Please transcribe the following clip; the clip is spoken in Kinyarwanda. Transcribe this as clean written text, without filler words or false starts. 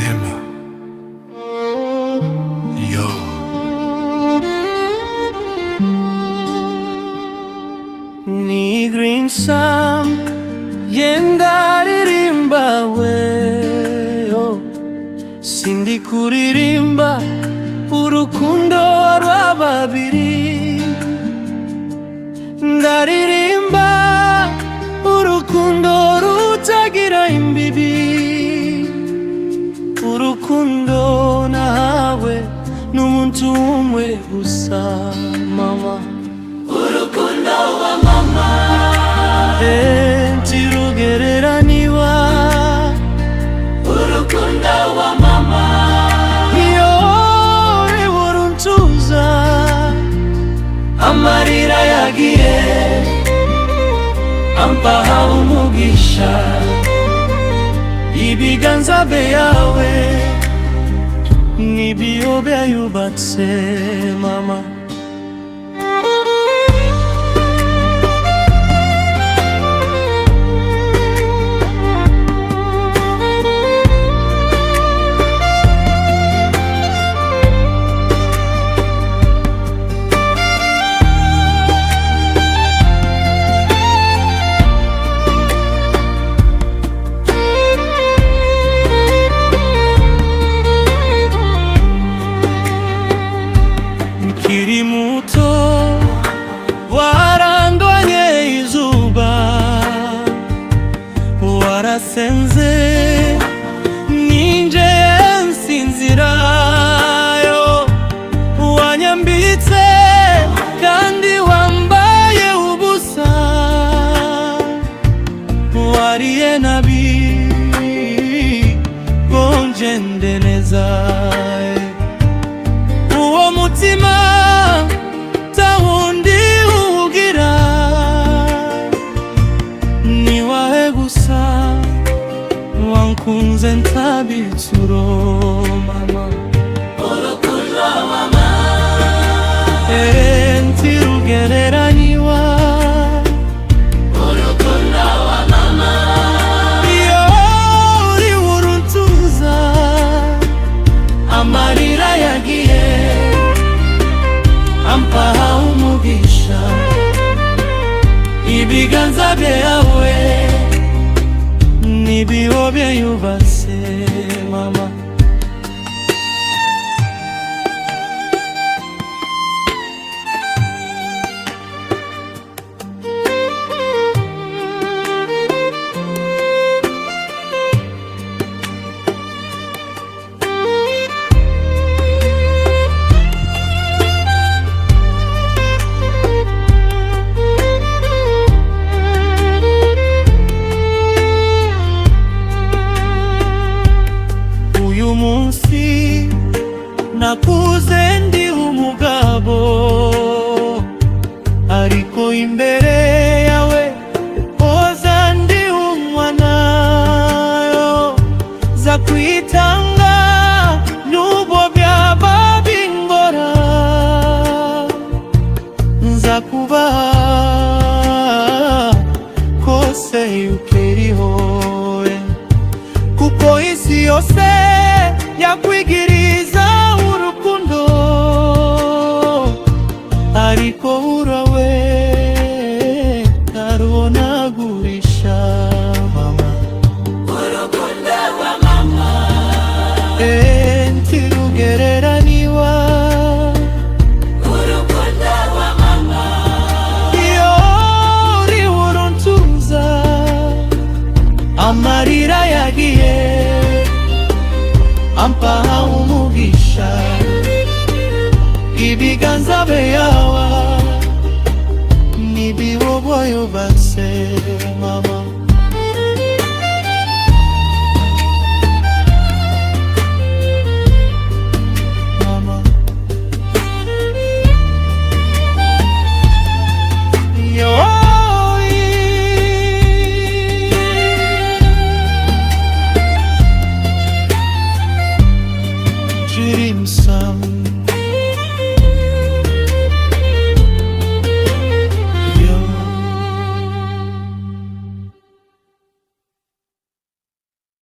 Emma, yo. Ni green sam yenda ririmba weyo, sindi kuririmba urukundo rw'ababiri, ndaririmba urukundo rutagira imbibi, urukundo nawe n'umuntu umwe gusa mama, urukundo wa mama ntirugereraniwa, urukundo wa mama iyo riburuntuza amarira yagiye ampaha umugisha, ibiganza byawe nibyo byayubatse mama. Nkiri muto warandwanye izuba, warasenze ninje nsinzirayo, wanyambitse kandi wambaye ubusa, wariye nabi ngo ngende neza, uwo mutima tawundi ugira ni wawe gusa, wankunze ntabitsuro mama, urukundo wa mama ntirugereraniwa, urukundo wa mama iyo riburuntuza amarira yagiye ampaha umugisha, ibiganza byawe nibyo byayubatse mama. Uyu munsi nakuze ndi umugabo, ariko imbere yawe hoza ndi umwana, za kwitanga nubwo byaba bingora, nza kubaha kose ukiriho, kuko isi yose yakwigiriza urukundo, ariko urawe tarubonagurisha mama, urukundo wa mama ntirugereraniwa, urukundo wa mama iyo riburuntuza amarira yagiye ampaha umugisha, ibiganza byawe nibyo byayubatse